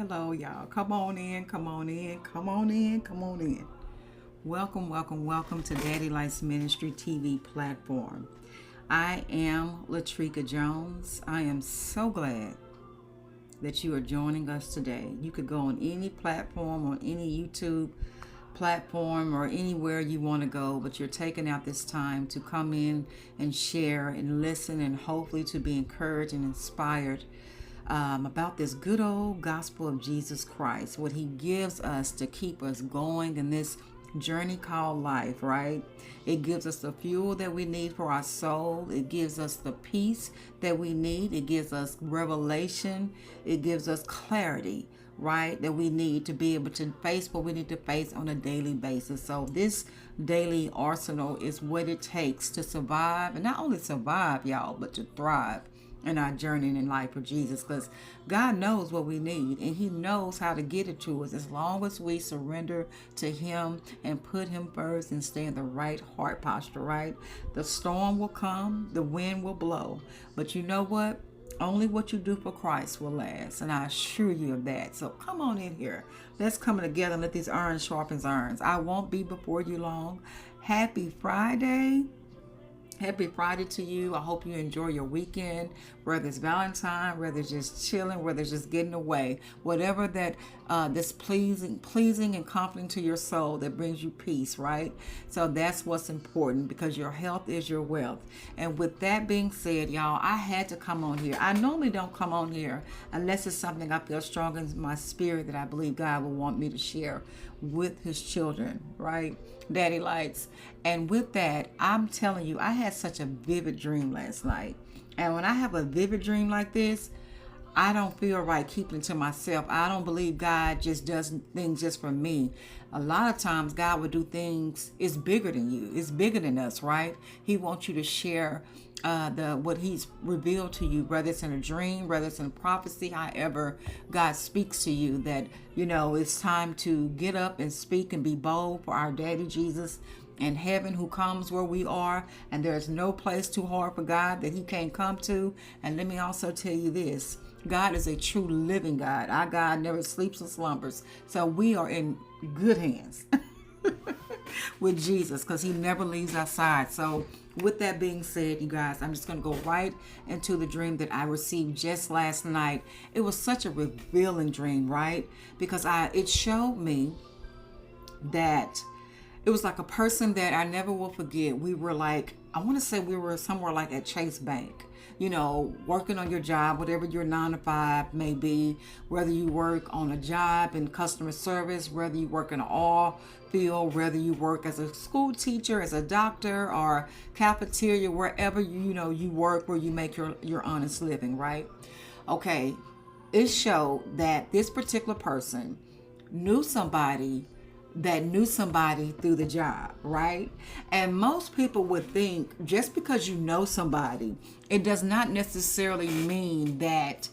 Hello, y'all. Come on in, come on in, come on in, come on in. Welcome, welcome, welcome to Daddy Lights Ministry TV platform. I am Latrika Jones. I am so glad that you are joining us today. You could go on any platform, on any YouTube platform, or anywhere you want to go, but you're taking out this time to come in and share and listen and hopefully to be encouraged and inspired about this good old gospel of Jesus Christ, what he gives us to keep us going in this journey called life, right? It gives us the fuel that we need for our soul. It gives us the peace that we need. It gives us revelation. It gives us clarity, right, that we need to be able to face what we need to face on a daily basis. So this daily arsenal is what it takes to survive, and not only survive, y'all, but to thrive in our journey in life with Jesus, because God knows what we need and he knows how to get it to us as long as we surrender to him and put him first and stay in the right heart posture, right? The storm will come, the wind will blow, but you know what? Only what you do for Christ will last, and I assure you of that. So come on in here. Let's come together and let these irons sharpen irons. I won't be before you long. Happy Friday. Happy Friday to you. I hope you enjoy your weekend, whether it's Valentine, whether it's just chilling, whether it's just getting away, whatever that that's pleasing and comforting to your soul, that brings you peace, right? So that's what's important, because your health is your wealth. And with that being said, y'all, I had to come on here. I normally don't come on here unless it's something I feel strong in my spirit that I believe God will want me to share with his children, right? Daddy Lights. And with that, I'm telling you, I had such a vivid dream last night. And when I have a vivid dream like this, I don't feel right keeping it to myself. I don't believe God just does things just for me. A lot of times God would do things, it's bigger than you. It's bigger than us, right? He wants you to share what he's revealed to you, whether it's in a dream, whether it's in a prophecy, however God speaks to you, that, you know, it's time to get up and speak and be bold for our daddy Jesus in heaven, who comes where we are, and there's no place too hard for God that he can't come to. And let me also tell you this: God is a true living God. Our God never sleeps or slumbers. So we are in good hands with Jesus, because he never leaves our side. So with that being said, you guys, I'm just going to go right into the dream that I received just last night. It was such a revealing dream, right? Because it showed me that it was like a person that I never will forget. We were like, I want to say we were somewhere like at Chase Bank, you know, working on your job, whatever your 9 to 5 may be, whether you work on a job in customer service, whether you work in an oil field, whether you work as a school teacher, as a doctor, or cafeteria, wherever you work, where you make your honest living, right? Okay, it showed that this particular person knew somebody that knew somebody through the job, right? And most people would think just because you know somebody, it does not necessarily mean that,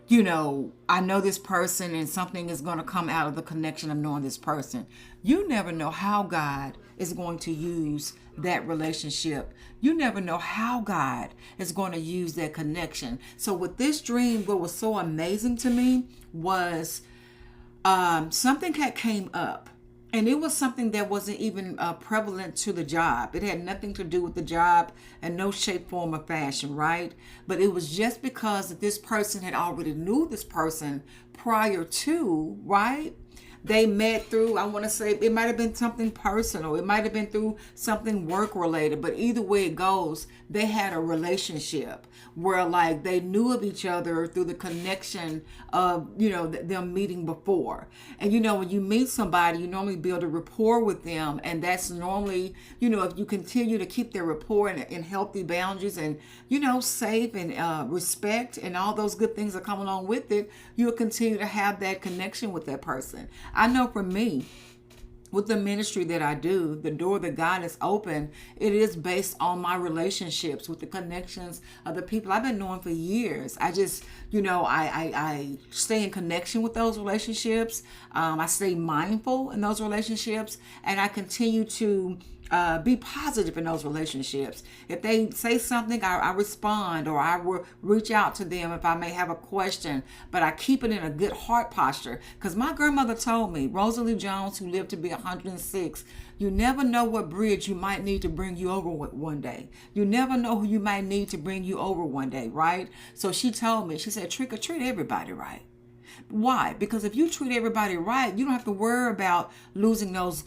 you know, I know this person and something is going to come out of the connection of knowing this person. You never know how God is going to use that relationship. You never know how God is going to use that connection. So with this dream, what was so amazing to me was something had came up. And it was something that wasn't even prevalent to the job. It had nothing to do with the job in no shape, form, or fashion, right? But it was just because that this person had already knew this person prior to, right? They met through, I want to say, it might have been something personal. It might have been through something work related. But either way it goes, they had a relationship where like they knew of each other through the connection of, you know, them meeting before. And, you know, when you meet somebody, you normally build a rapport with them. And that's normally, you know, if you continue to keep their rapport in healthy boundaries and, you know, safe and respect and all those good things that come along with it, you'll continue to have that connection with that person. I know for me, with the ministry that I do, the door that God has opened, it is based on my relationships with the connections of the people I've been knowing for years. I just, you know, I stay in connection with those relationships. I stay mindful in those relationships, and I continue to be positive in those relationships. If they say something, I respond, or I will reach out to them if I may have a question, but I keep it in a good heart posture. Because my grandmother told me, Rosalie Jones, who lived to be 106, you never know what bridge you might need to bring you over one day. You never know who you might need to bring you over one day, right? So she told me, she said, Trika, treat everybody right. Why? Because if you treat everybody right, you don't have to worry about losing those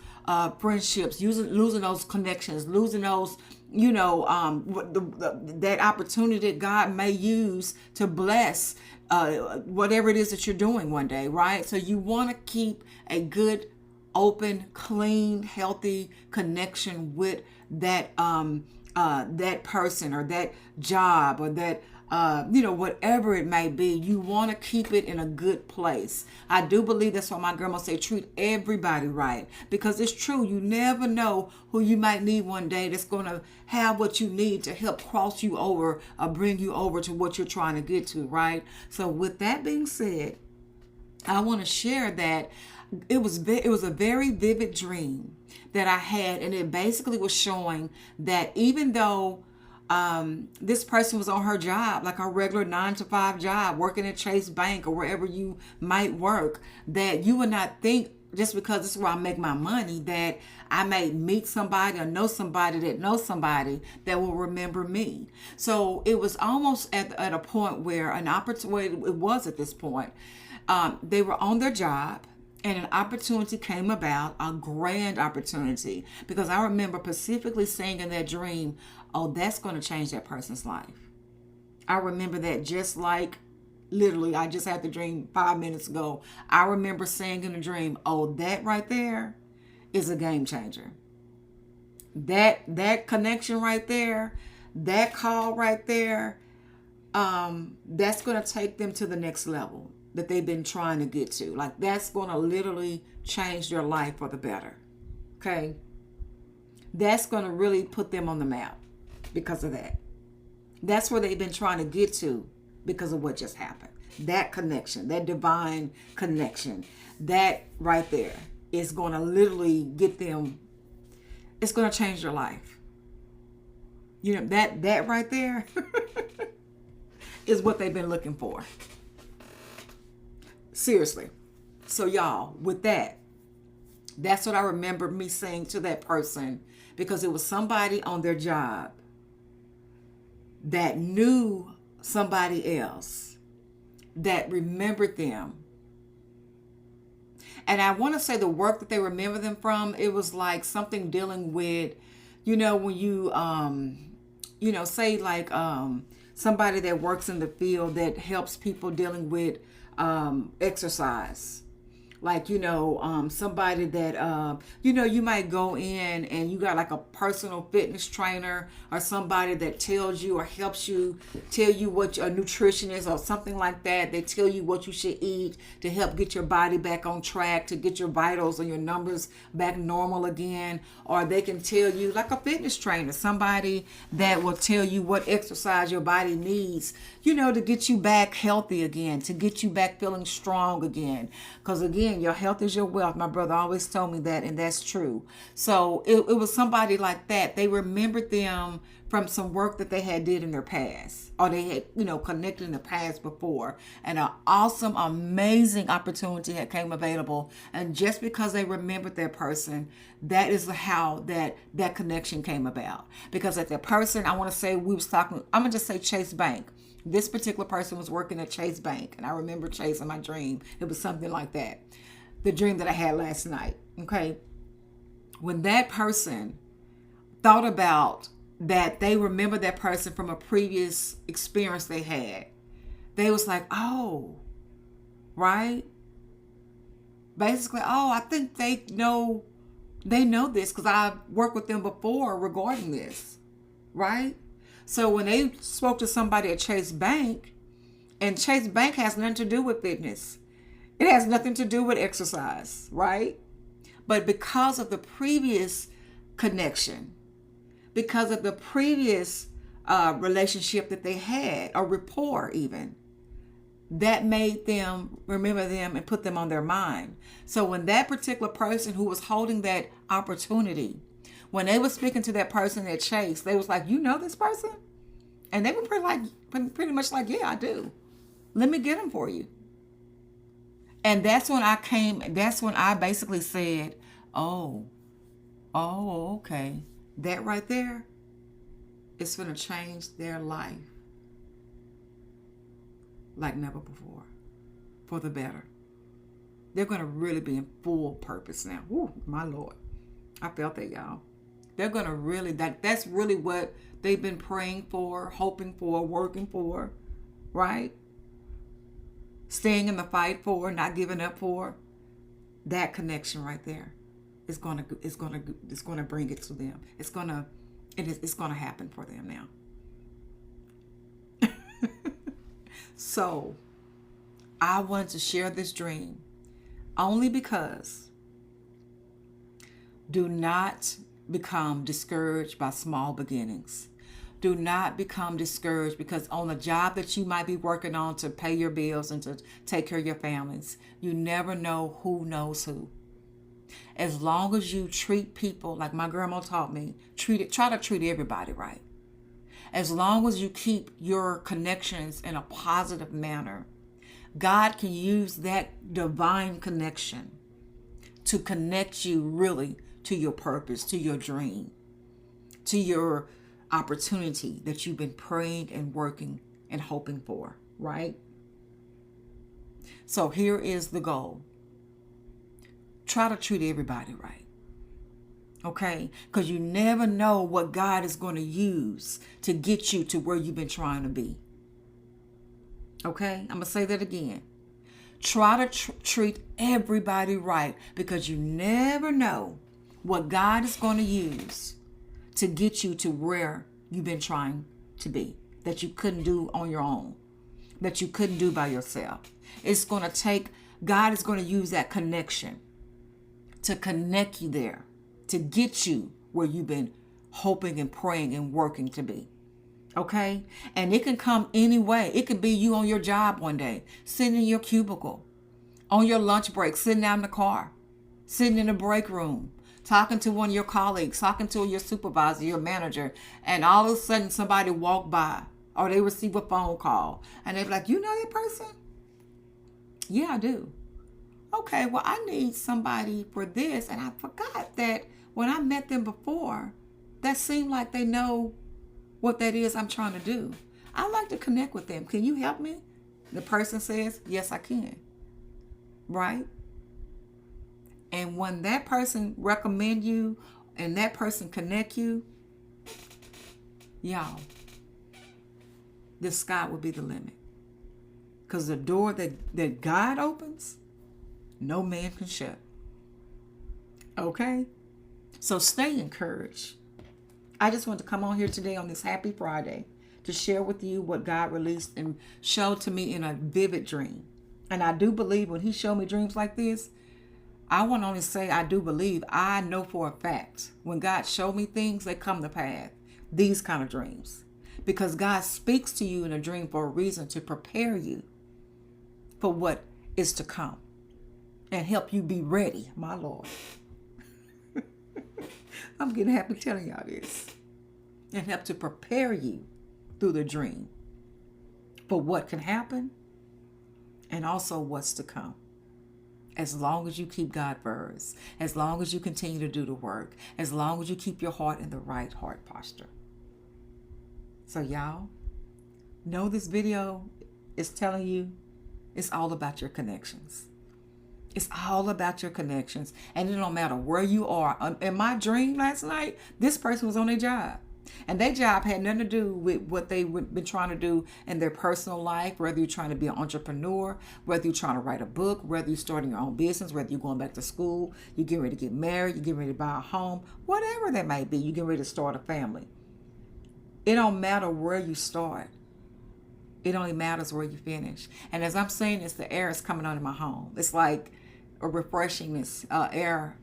friendships, losing those connections, losing those, that opportunity that God may use to bless whatever it is that you're doing one day, right? So you want to keep a good, open, clean, healthy connection with that person or that job or that whatever it may be. You want to keep it in a good place. I do believe that's why my grandma said treat everybody right, because it's true. You never know who you might need one day that's going to have what you need to help cross you over or bring you over to what you're trying to get to, right? So with that being said, I want to share that it was a very vivid dream that I had, and it basically was showing that even though this person was on her job, like a regular 9-to-5 job, working at Chase Bank or wherever you might work, that you would not think just because this is where I make my money that I may meet somebody or know somebody that knows somebody that will remember me. So it was almost at a point where an opportunity, it was at this point, they were on their job, and an opportunity came about, a grand opportunity, because I remember specifically saying in that dream, oh, that's going to change that person's life. I remember that just like literally, I just had the dream 5 minutes ago. I remember saying in the dream, oh, that right there is a game changer. That connection right there, that call right there, that's going to take them to the next level that they've been trying to get to. Like, that's going to literally change their life for the better. Okay? That's going to really put them on the map because of that. That's where they've been trying to get to because of what just happened. That connection, that divine connection, that right there is going to literally get them, it's going to change their life. You know, that right there is what they've been looking for. Seriously. So y'all, with that, that's what I remember me saying to that person, because it was somebody on their job that knew somebody else that remembered them. And I want to say the work that they remember them from, it was like something dealing with, when you, say like somebody that works in the field that helps people dealing with exercise. Like, somebody that, you might go in and you got like a personal fitness trainer or somebody that tells you or helps you tell you what your nutrition is or something like that. They tell you what you should eat to help get your body back on track, to get your vitals and your numbers back normal again. Or they can tell you, like a fitness trainer, somebody that will tell you what exercise your body needs, to get you back healthy again, to get you back feeling strong again. Because again, your health is your wealth. My brother always told me that, and that's true. So it was somebody like that. They remembered them from some work that they had did in their past, or they had, connected in the past before. And an awesome, amazing opportunity had came available. And just because they remembered that person, that is how that connection came about. Because at that person, I want to say we was talking, I'm going to just say Chase Bank. This particular person was working at Chase Bank, and I remember Chase in my dream. It was something like that. The dream that I had last night. Okay. When that person thought about that, they remember that person from a previous experience they had. They was like, oh, right? Basically, oh, I think they know this because I've worked with them before regarding this, right? So when they spoke to somebody at Chase Bank, and Chase Bank has nothing to do with fitness. It has nothing to do with exercise, right? But because of the previous connection, because of the previous relationship that they had, or rapport even, that made them remember them and put them on their mind. So when that particular person who was holding that opportunity, When they were speaking to that person at Chase, they was like, you know this person? And they were pretty much like, yeah, I do. Let me get him for you. And that's when I basically said, oh, okay. That right there is going to change their life like never before, for the better. They're going to really be in full purpose now. Woo, my Lord. I felt that, y'all. They're going to really, that's really what they've been praying for, hoping for, working for, right? Staying in the fight for, not giving up for. That connection right there is going to bring it to them. It's going to happen for them now. So, I wanted to share this dream only because do not become discouraged by small beginnings. Do not become discouraged because on a job that you might be working on to pay your bills and to take care of your families, you never know who knows who. As long as you treat people like my grandma taught me, try to treat everybody right. As long as you keep your connections in a positive manner, God can use that divine connection to connect you really to your purpose, to your dream, to your opportunity that you've been praying and working and hoping for, right? So here is the goal. Try to treat everybody right. Okay? Because you never know what God is going to use to get you to where you've been trying to be. Okay? I'm going to say that again. Try to treat everybody right because you never know what God is going to use to get you to where you've been trying to be, that you couldn't do on your own, that you couldn't do by yourself. It's going to take, God is going to use that connection to connect you there, to get you where you've been hoping and praying and working to be. Okay? And it can come any way. It could be you on your job one day, sitting in your cubicle, on your lunch break, sitting out in the car, sitting in the break room, talking to one of your colleagues, talking to your supervisor, your manager, and all of a sudden somebody walk by or they receive a phone call and they're like, you know that person? Yeah, I do. Okay, well, I need somebody for this. And I forgot that when I met them before, that seemed like they know what that is I'm trying to do. I like to connect with them. Can you help me? The person says, yes, I can. Right? And when that person recommend you and that person connect you, y'all, the sky will be the limit. Because the door that God opens, no man can shut. Okay? So stay encouraged. I just want to come on here today on this happy Friday to share with you what God released and showed to me in a vivid dream. And I do believe when he showed me dreams like this, I won't only say I do believe, I know for a fact when God showed me things, they come to pass. These kind of dreams. Because God speaks to you in a dream for a reason, to prepare you for what is to come and help you be ready, my Lord. I'm getting happy telling y'all this. And help to prepare you through the dream for what can happen and also what's to come. As long as you keep God first, as long as you continue to do the work, as long as you keep your heart in the right heart posture. So y'all, know this video is telling you it's all about your connections. It's all about your connections. And it don't matter where you are. In my dream last night, this person was on their job. And their job had nothing to do with what they've been trying to do in their personal life, whether you're trying to be an entrepreneur, whether you're trying to write a book, whether you're starting your own business, whether you're going back to school, you're getting ready to get married, you're getting ready to buy a home, whatever that might be, you're getting ready to start a family. It don't matter where you start. It only matters where you finish. And as I'm saying this, the air is coming on in my home. It's like a refreshingness, air,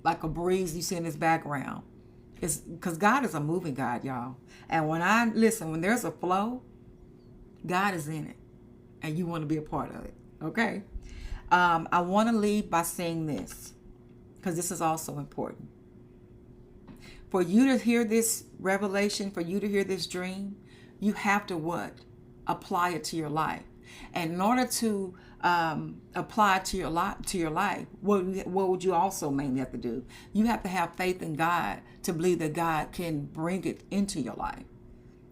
like a breeze you see in this background. It's because God is a moving God, y'all. And when there's a flow, God is in it. And you want to be a part of it. Okay? I want to leave by saying this, because this is also important. For you to hear this revelation, for you to hear this dream, you have to what? Apply it to your life. And in order to apply it to your life, what would you also mainly have to do? You have to have faith in God to believe that God can bring it into your life.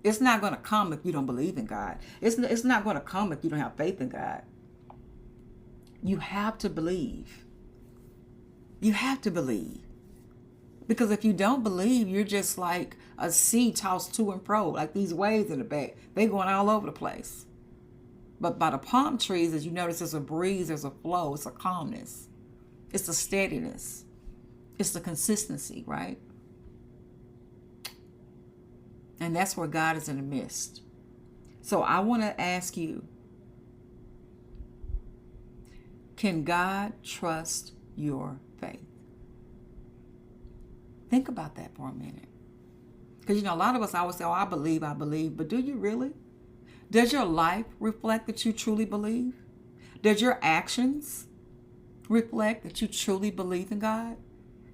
It's not going to come if you don't believe in God. It's not going to come if you don't have faith in God. You have to believe. You have to believe. Because if you don't believe, you're just like a sea tossed to and fro, like these waves in the back. They're going all over the place. But by the palm trees, as you notice, there's a breeze, there's a flow, it's a calmness. It's a steadiness. It's the consistency, right? And that's where God is in the midst. So I want to ask you, can God trust your faith? Think about that for a minute. Because, a lot of us always say, oh, I believe. But do you really? Does your life reflect that you truly believe? Does your actions reflect that you truly believe in God?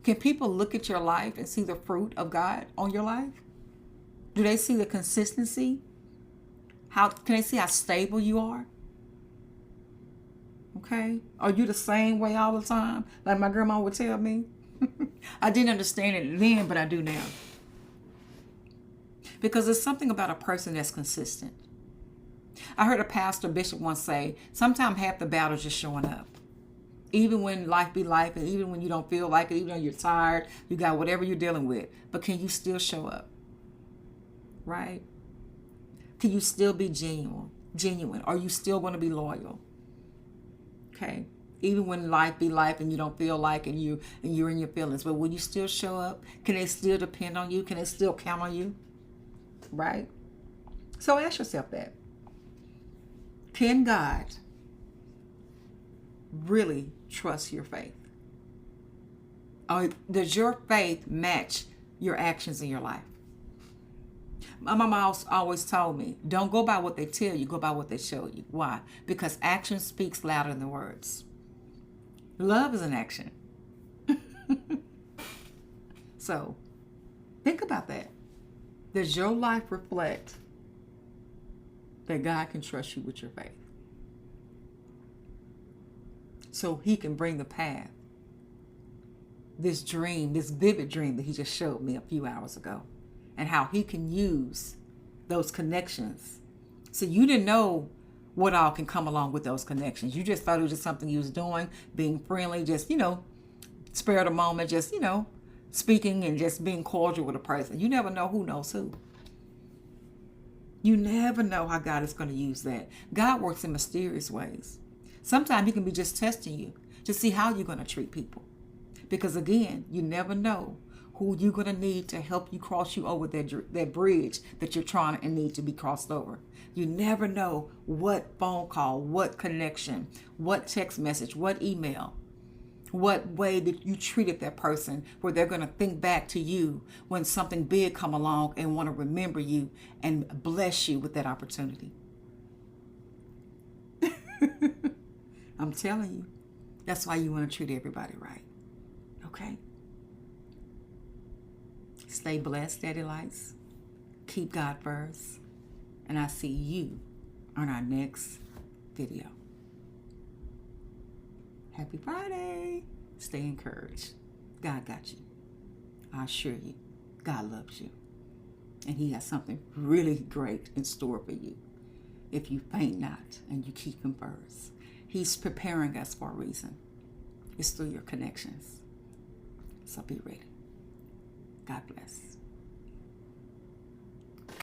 Can people look at your life and see the fruit of God on your life? Do they see the consistency? Can they see how stable you are? Okay? Are you the same way all the time? Like my grandma would tell me. I didn't understand it then, but I do now. Because there's something about a person that's consistent. I heard a pastor bishop once say, sometimes half the battle is just showing up. Even when life be life, and even when you don't feel like it, even though you're tired, you got whatever you're dealing with. But can you still show up? Right? Can you still be genuine? Are you still going to be loyal? Okay? Even when life be life and you don't feel like it, and you're in your feelings, but will you still show up? Can they still depend on you? Can they still count on you? Right? So ask yourself that. Can God really trust your faith? Or does your faith match your actions in your life? My mama always told me, don't go by what they tell you, go by what they show you. Why? Because action speaks louder than words. Love is an action. So, think about that. Does your life reflect that God can trust you with your faith? So He can bring the path. This dream, this vivid dream that He just showed me a few hours ago. And how He can use those connections. So you didn't know what all can come along with those connections. You just thought it was just something you was doing, being friendly, just, spare of the moment, just, speaking and just being cordial with a person. You never know who knows who. You never know how God is going to use that. God works in mysterious ways. Sometimes He can be just testing you to see how you're going to treat people. Because again, you never know who you're going to need to help you cross you over that bridge that you're trying and need to be crossed over. You never know what phone call, what connection, what text message, what email, what way that you treated that person where they're going to think back to you when something big come along and want to remember you and bless you with that opportunity. I'm telling you, that's why you want to treat everybody right. Okay? Stay blessed, Daddy Lights. Keep God first. And I'll see you on our next video. Happy Friday. Stay encouraged. God got you. I assure you, God loves you. And He has something really great in store for you. If you faint not and you keep Him first. He's preparing us for a reason. It's through your connections. So be ready. God bless.